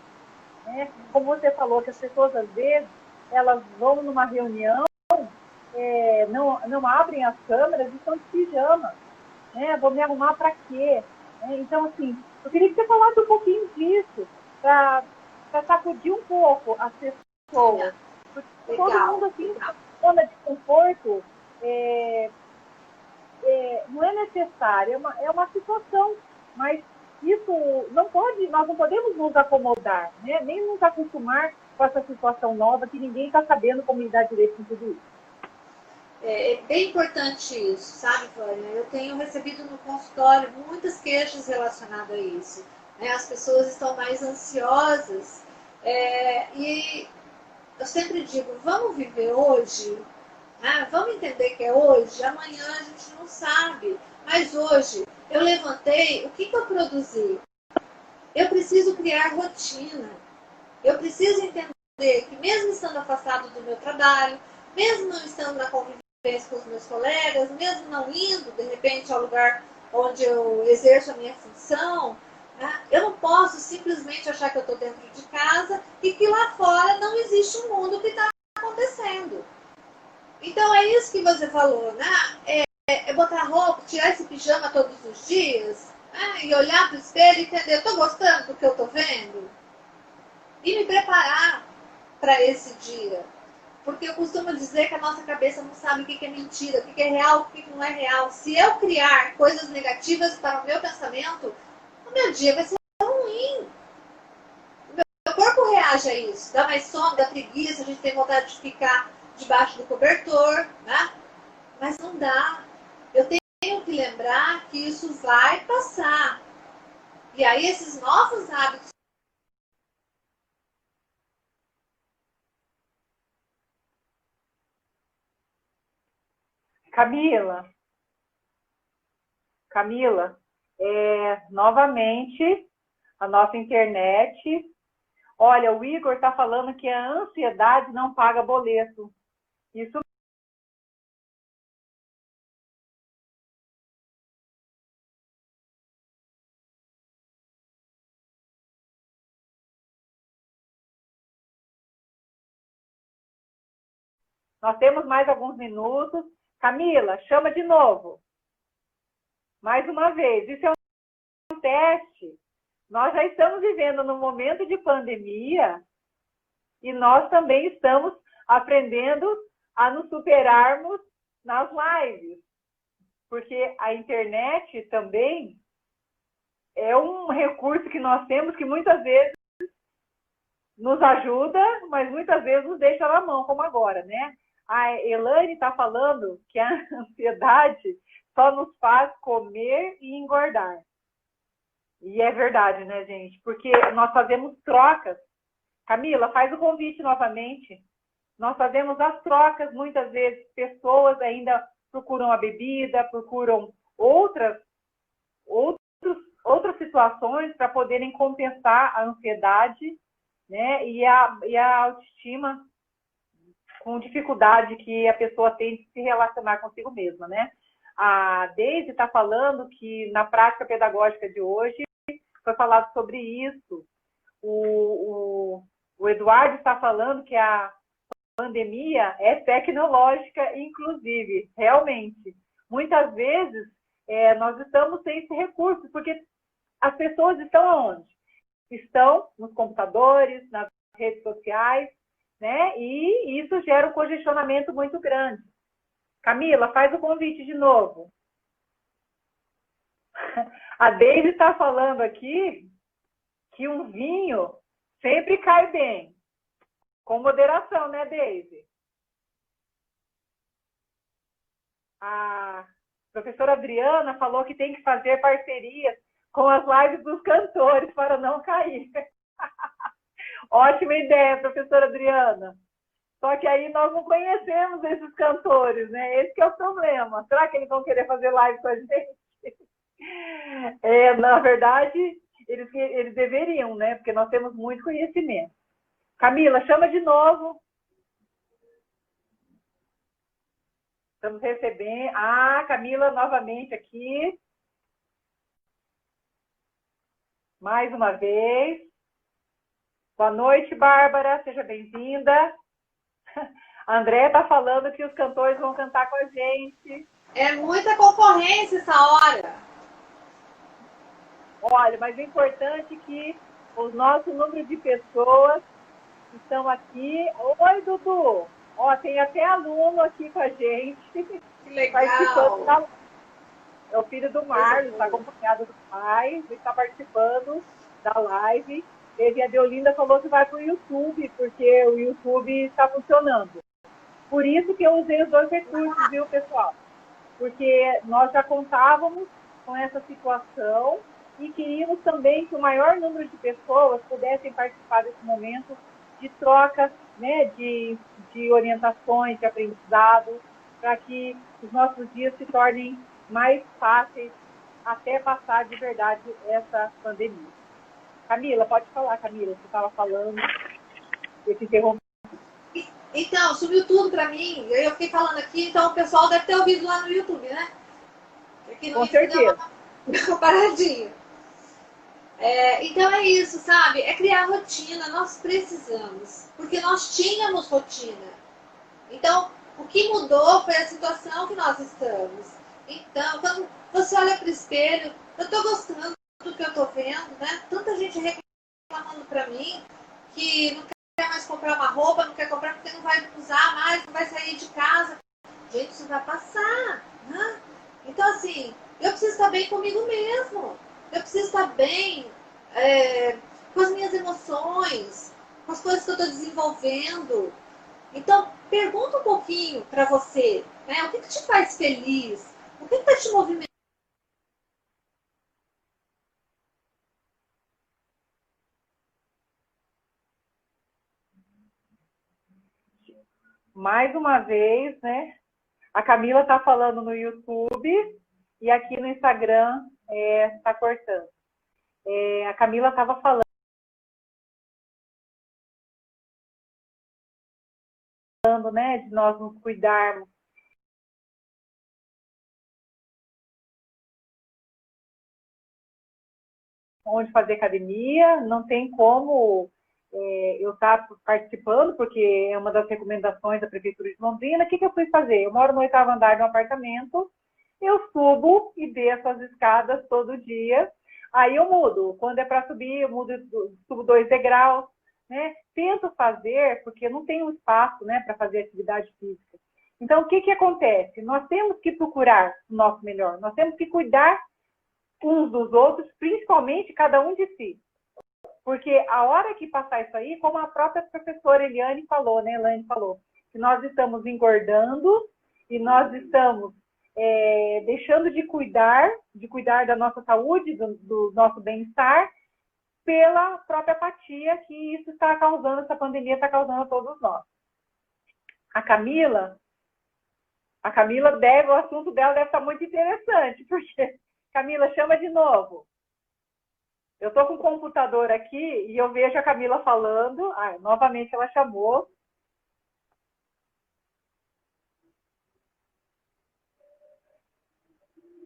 né? Como você falou, que as pessoas, às vezes, elas vão numa reunião, não abrem as câmeras e estão de pijama, né? Vou me arrumar para quê? Então, assim, eu queria que você falasse um pouquinho disso, para sacudir um pouco as pessoas. Porque todo mundo, assim, zona de conforto, não é necessário, é uma situação, mas isso nós não podemos nos acomodar, né? Nem nos acostumar com essa situação nova que ninguém está sabendo como lidar direito com tudo isso. É bem importante isso, sabe, Vânia? Eu tenho recebido no consultório muitas queixas relacionadas a isso. Né? As pessoas estão mais ansiosas e eu sempre digo, vamos viver hoje, né? Vamos entender que é hoje, amanhã a gente não sabe. Mas hoje, eu levantei, o que eu produzi? Eu preciso criar rotina. Eu preciso entender que mesmo estando afastado do meu trabalho, mesmo não estando na convivência com os meus colegas, mesmo não indo, de repente, ao lugar onde eu exerço a minha função, né? Eu não posso simplesmente achar que eu estou dentro de casa e que lá fora não existe um mundo que está acontecendo. Então, é isso que você falou, né? É botar roupa, tirar esse pijama todos os dias, né? E olhar para o espelho e entender, estou gostando do que eu estou vendo? E me preparar para esse dia. Porque eu costumo dizer que a nossa cabeça não sabe o que é mentira, o que é real, o que não é real. Se eu criar coisas negativas para o meu pensamento, o meu dia vai ser ruim. O meu corpo reage a isso. Dá mais sono, dá preguiça, a gente tem vontade de ficar debaixo do cobertor, né? Mas não dá. Eu tenho que lembrar que isso vai passar. E aí esses novos hábitos. Camila, novamente, a nossa internet. Olha, o Igor está falando que a ansiedade não paga boleto. Isso nós temos mais alguns minutos. Camila, chama de novo. Mais uma vez. Isso é um teste. Nós já estamos vivendo num momento de pandemia e nós também estamos aprendendo a nos superarmos nas lives. Porque a internet também é um recurso que nós temos que muitas vezes nos ajuda, mas muitas vezes nos deixa na mão, como agora, né? A Elaine está falando que a ansiedade só nos faz comer e engordar. E é verdade, né, gente? Porque nós fazemos trocas. Camila, faz o convite novamente. Nós fazemos as trocas, muitas vezes pessoas ainda procuram a bebida, procuram outras situações para poderem compensar a ansiedade, né? E a autoestima com dificuldade que a pessoa tem de se relacionar consigo mesma, né? A Deise está falando que na prática pedagógica de hoje foi falado sobre isso. O Eduardo está falando que a pandemia é tecnológica, inclusive, realmente. Muitas vezes nós estamos sem esse recurso, porque as pessoas estão aonde? Estão nos computadores, nas redes sociais, né? E isso gera um congestionamento muito grande. Camila, faz o convite de novo. A Deise está falando aqui que um vinho sempre cai bem. Com moderação, né, Deise? A professora Adriana falou que tem que fazer parcerias com as lives dos cantores para não cair. Ótima ideia, professora Adriana. Só que aí nós não conhecemos esses cantores, né? Esse que é o problema. Será que eles vão querer fazer live com a gente? Na verdade, eles deveriam, né? Porque nós temos muito conhecimento. Camila, chama de novo. Estamos recebendo. Ah, Camila novamente aqui. Mais uma vez. Boa noite, Bárbara. Seja bem-vinda. A André está falando que os cantores vão cantar com a gente. É muita concorrência essa hora. Olha, mas é importante que o nosso número de pessoas estão aqui. Oi, Dudu. Ó, tem até aluno aqui com a gente. Que legal. É o filho do Marlos, está acompanhado do pai, ele está participando da live. E a Deolinda falou que vai para o YouTube, porque o YouTube está funcionando. Por isso que eu usei os dois recursos, viu, pessoal? Porque nós já contávamos com essa situação e queríamos também que o maior número de pessoas pudessem participar desse momento de troca, né, de orientações, de aprendizado, para que os nossos dias se tornem mais fáceis até passar de verdade essa pandemia. Camila, pode falar, Camila, você estava falando, eu te interrompi. Então, subiu tudo pra mim, eu fiquei falando aqui, então o pessoal deve ter ouvido lá no YouTube, né? Aqui no Com certeza. uma paradinha. Então é isso, sabe? É criar rotina, nós precisamos, porque nós tínhamos rotina. Então, o que mudou foi a situação que nós estamos. Então, quando você olha para o espelho, eu estou gostando do que eu estou vendo, né? Tanta gente reclamando para mim que não quer mais comprar uma roupa, não quer comprar porque não vai usar mais, não vai sair de casa. Gente, isso vai passar, né? Então, assim, eu preciso estar bem comigo mesmo. Eu preciso estar bem com as minhas emoções, com as coisas que eu estou desenvolvendo. Então, pergunta um pouquinho para você, né? O que te faz feliz? O que está te movimentando? Mais uma vez, né? A Camila está falando no YouTube e aqui no Instagram está cortando. A Camila estava falando, né, de nós nos cuidarmos. Onde fazer academia, não tem como eu estar participando, porque é uma das recomendações da Prefeitura de Londrina. O que eu fui fazer? Eu moro no 8º andar de um apartamento, eu subo e desço as escadas todo dia, aí eu mudo. Quando é para subir, eu subo 2 degraus, né? Tento fazer, porque não tem um espaço, né, para fazer atividade física. Então, o que acontece? Nós temos que procurar o nosso melhor, nós temos que cuidar uns dos outros, principalmente cada um de si. Porque a hora que passar isso aí, como a própria professora Eliane falou, né, Elaine falou, que nós estamos engordando e nós estamos deixando de cuidar da nossa saúde, do nosso bem-estar, pela própria apatia que isso está causando, essa pandemia está causando a todos nós. A Camila o assunto dela deve estar muito interessante, porque, Camila, chama de novo. Eu estou com o computador aqui e eu vejo a Camila falando. Novamente ela chamou.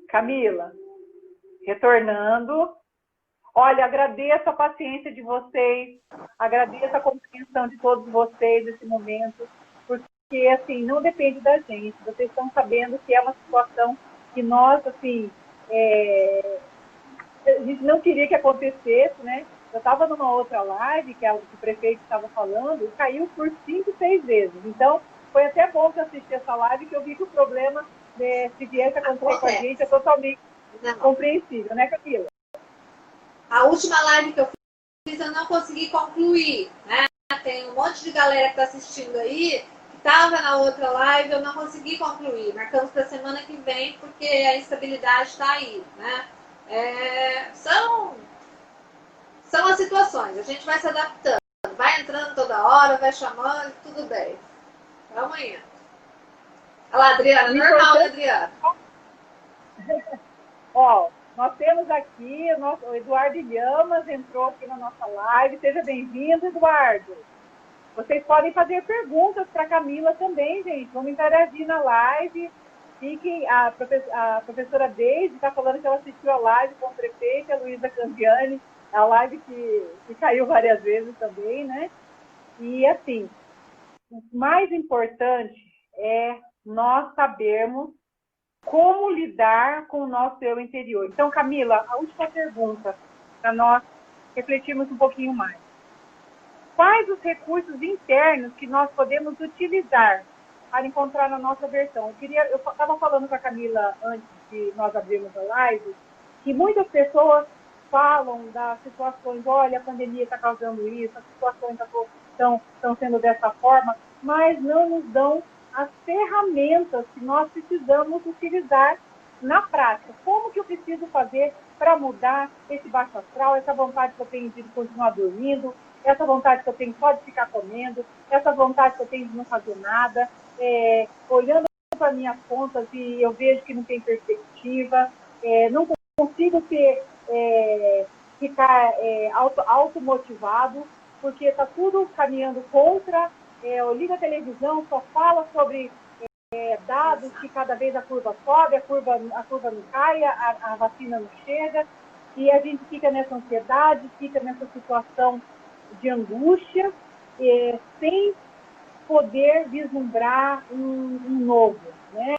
Camila, retornando. Olha, agradeço a paciência de vocês, agradeço a compreensão de todos vocês nesse momento, porque, assim, não depende da gente. Vocês estão sabendo que é uma situação que nós, assim, a gente não queria que acontecesse, né? Eu estava numa outra live que o prefeito estava falando e caiu por 5, 6 vezes. Então, foi até bom que eu assisti essa live, que eu vi que o problema, se viesse acontecer com a gente, é totalmente compreensível, né, Camila? A última live que eu fiz, eu não consegui concluir, né? Tem um monte de galera que está assistindo aí, que estava na outra live, eu não consegui concluir. Marcamos para a semana que vem, porque a instabilidade está aí, né? São as situações, a gente vai se adaptando, vai entrando toda hora, vai chamando, tudo bem. Até amanhã. Olha lá, Adriana, normal, né, Adriana? Ó, nós temos aqui o Eduardo Ilhamas, entrou aqui na nossa live. Seja bem-vindo, Eduardo. Vocês podem fazer perguntas para a Camila também, gente. Vamos interagir na live. fiquem, a professora Deide está falando que ela assistiu a live com a prefeita Luísa Campiani, a live que caiu várias vezes também, né? E, assim, o mais importante é nós sabermos como lidar com o nosso eu interior. Então, Camila, a última pergunta, para nós refletirmos um pouquinho mais. Quais os recursos internos que nós podemos utilizar para encontrar na nossa versão? Eu estava falando com a Camila antes de nós abrirmos a live, que muitas pessoas falam das situações, olha, a pandemia está causando isso, as situações estão sendo dessa forma, mas não nos dão as ferramentas que nós precisamos utilizar na prática. Como que eu preciso fazer para mudar esse baixo astral, essa vontade que eu tenho de continuar dormindo, essa vontade que eu tenho só de ficar comendo, essa vontade que eu tenho de não fazer nada, olhando para minhas contas e eu vejo que não tem perspectiva, não consigo ficar automotivado, porque está tudo caminhando contra, eu ligo a televisão, só fala sobre dados que cada vez a curva sobe, a curva não cai, a vacina não chega, e a gente fica nessa ansiedade, fica nessa situação de angústia, sem poder vislumbrar um novo, né?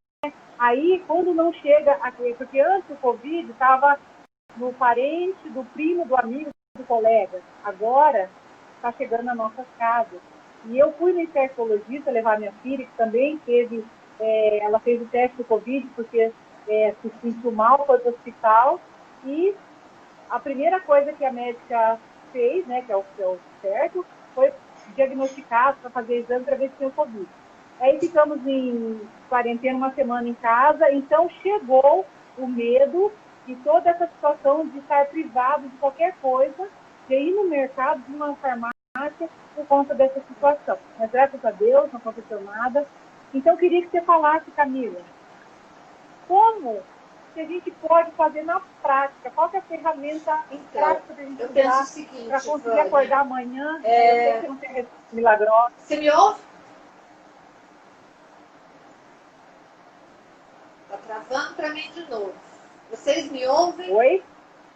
Aí, quando não chega, porque antes do Covid estava no parente, do primo, do amigo, do colega, agora está chegando nas nossas casas. E eu fui no infectologista levar minha filha, que também ela fez o teste do Covid, porque se sentiu mal, foi para o hospital, e a primeira coisa que a médica fez, né, que é o certo, foi diagnosticar para fazer exame para ver se tinha Covid. Aí ficamos em quarentena uma semana em casa, então chegou o medo e toda essa situação de estar privado de qualquer coisa, de ir no mercado, de uma farmácia, por conta dessa situação. Mas graças a Deus, não aconteceu nada. Então eu queria que você falasse, Camila, como que a gente pode fazer na prática? Qual que é a ferramenta prática para a gente usar para conseguir acordar amanhã? Eu sei que não tem milagrosa. Você me ouve? Está travando para mim de novo. Vocês me ouvem? Oi?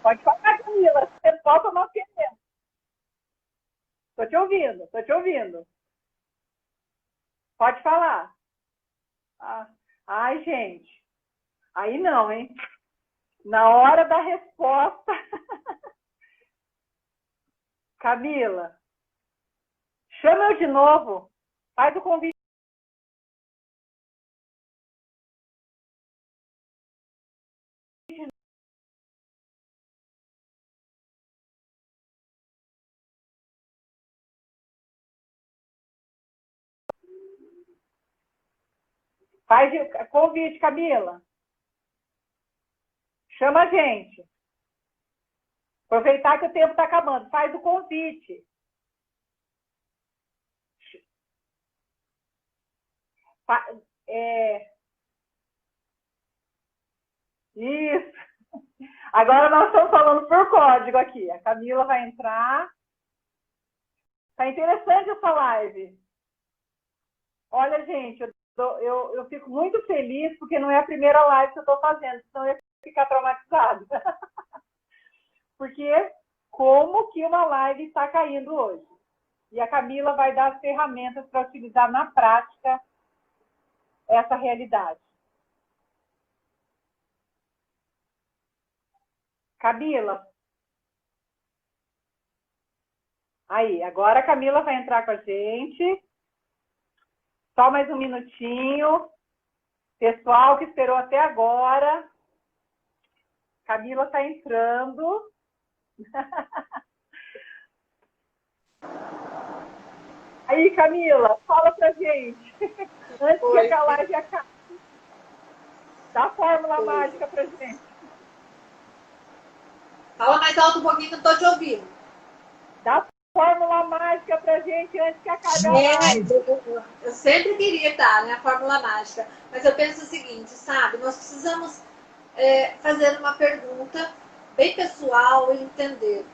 Pode falar, Camila. Você solta o nosso tempo. Estou te ouvindo. Pode falar. Ai, gente. Aí não, hein? Na hora da resposta. Camila, chama eu de novo. Faz o convite. Faz o convite, Camila. Chama a gente. Aproveitar que o tempo está acabando. Faz o convite. Isso. Agora nós estamos falando por código aqui. A Camila vai entrar. Está interessante essa live. Olha, gente, eu fico muito feliz porque não é a primeira live que eu estou fazendo, senão eu ia ficar traumatizada. Porque como que uma live está caindo hoje? E a Camila vai dar as ferramentas para utilizar na prática essa realidade. Camila. Aí, agora a Camila vai entrar com a gente. Só mais um minutinho. Pessoal que esperou até agora. Camila está entrando. Aí, Camila, fala pra gente. Antes que a live acabe. Dá a fórmula mágica pra gente. Fala mais alto um pouquinho que eu não estou te ouvindo. Dá a fórmula mágica pra gente antes que acabe a live. Eu sempre queria dar, né, a fórmula mágica. Mas eu penso o seguinte, sabe? Nós precisamos fazer uma pergunta bem pessoal e entender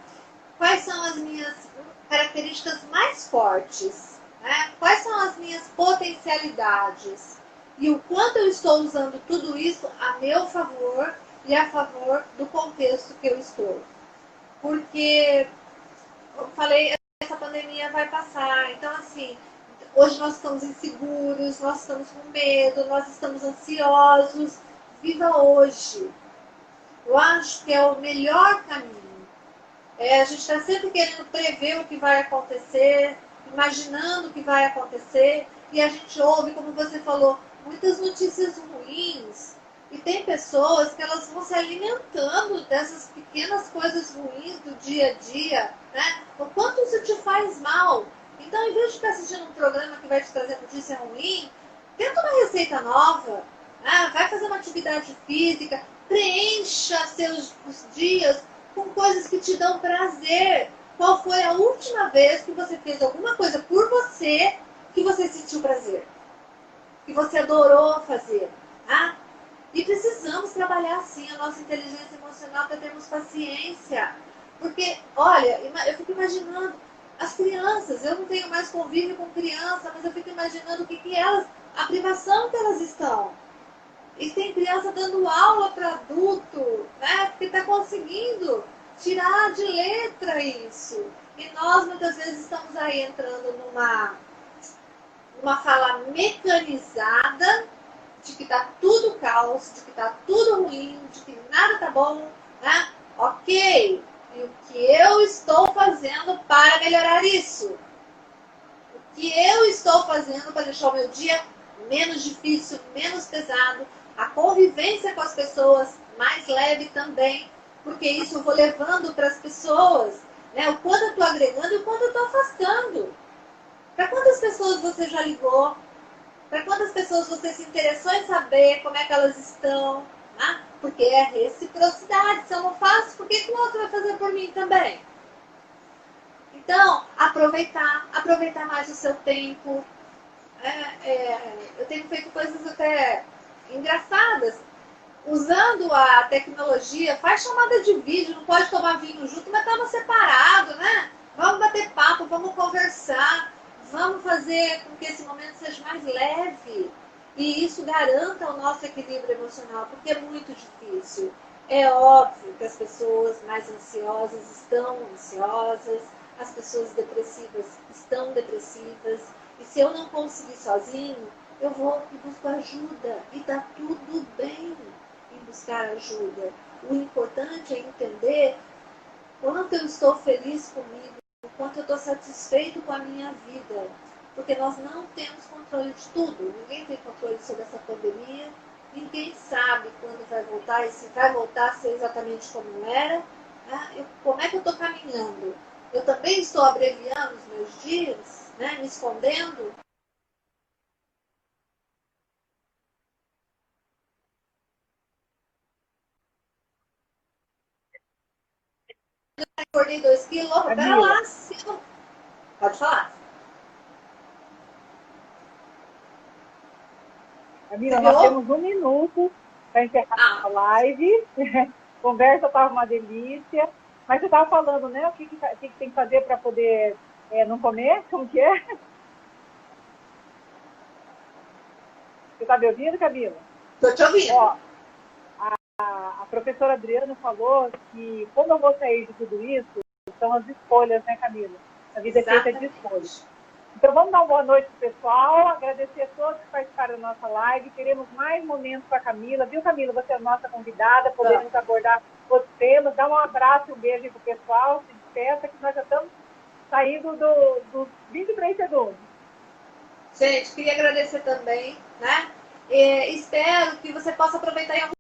quais são as minhas características mais fortes, né? Quais são as minhas potencialidades? E o quanto eu estou usando tudo isso a meu favor e a favor do contexto que eu estou. Porque, eu falei, essa pandemia vai passar. Então, assim, hoje nós estamos inseguros, nós estamos com medo, nós estamos ansiosos. Viva hoje. Eu acho que é o melhor caminho. A gente está sempre querendo prever o que vai acontecer, imaginando o que vai acontecer, e a gente ouve, como você falou, muitas notícias ruins. E tem pessoas que elas vão se alimentando dessas pequenas coisas ruins do dia a dia, né? O quanto isso te faz mal. Então, em vez de ficar assistindo um programa que vai te trazer notícia ruim, tenta uma receita nova, né? Vai fazer uma atividade física, preencha os dias com coisas que te dão prazer. Qual foi a última vez que você fez alguma coisa por você que você sentiu prazer? Que você adorou fazer? Tá? E precisamos trabalhar assim a nossa inteligência emocional para termos paciência. Porque, olha, eu fico imaginando as crianças, eu não tenho mais convívio com criança, mas eu fico imaginando o que elas, a privação que elas estão. E tem criança dando aula para adulto, né? Porque está conseguindo tirar de letra isso. E nós muitas vezes estamos aí entrando numa fala mecanizada de que está tudo caos, de que está tudo ruim, de que nada tá bom, né? Ok, e o que eu estou fazendo para melhorar isso? O que eu estou fazendo para deixar o meu dia menos difícil, menos pesado, a convivência com as pessoas mais leve também, porque isso eu vou levando para as pessoas, né? O quanto eu estou agregando e o quanto eu estou afastando. Para quantas pessoas você já ligou? Para quantas pessoas você se interessou em saber como é que elas estão? Né? Porque é reciprocidade. Se eu não faço, por que o outro vai fazer por mim também? Então, aproveitar mais o seu tempo. Eu tenho feito coisas até engraçadas. Usando a tecnologia, faz chamada de vídeo, não pode tomar vinho junto, mas estamos separados, né? Vamos bater papo, vamos conversar, vamos fazer com que esse momento seja mais leve. E isso garanta o nosso equilíbrio emocional, porque é muito difícil. É óbvio que as pessoas mais ansiosas estão ansiosas, as pessoas depressivas estão depressivas, e se eu não conseguir sozinho, eu vou e busco ajuda, e tá tudo bem em buscar ajuda. O importante é entender quanto eu estou feliz comigo, o quanto eu estou satisfeito com a minha vida, porque nós não temos controle de tudo, ninguém tem controle sobre essa pandemia, ninguém sabe quando vai voltar, e se vai voltar a ser exatamente como era, né? Como é que eu estou caminhando? Eu também estou abreviando os meus dias, né? Me escondendo. Acordei 2 quilos, pera lá, pode falar. Camila, nós temos 1 minuto para encerrar a live. Conversa estava uma delícia. Mas você estava falando, né? O que tem que fazer para poder não comer? Como que é? Você está me ouvindo, Camila? Estou te ouvindo. Ó, a professora Adriana falou que, como eu vou sair de tudo isso, são as escolhas, né, Camila? A vida é feita de escolhas. Então, vamos dar uma boa noite para o pessoal, agradecer a todos que participaram da nossa live. Queremos mais momentos com a Camila. Viu, Camila? Você é a nossa convidada, podemos abordar outros temas. Dá um abraço e um beijo para o pessoal, se despeça, que nós já estamos saindo dos 23 segundos. Gente, queria agradecer também, né? Espero que você possa aproveitar em algum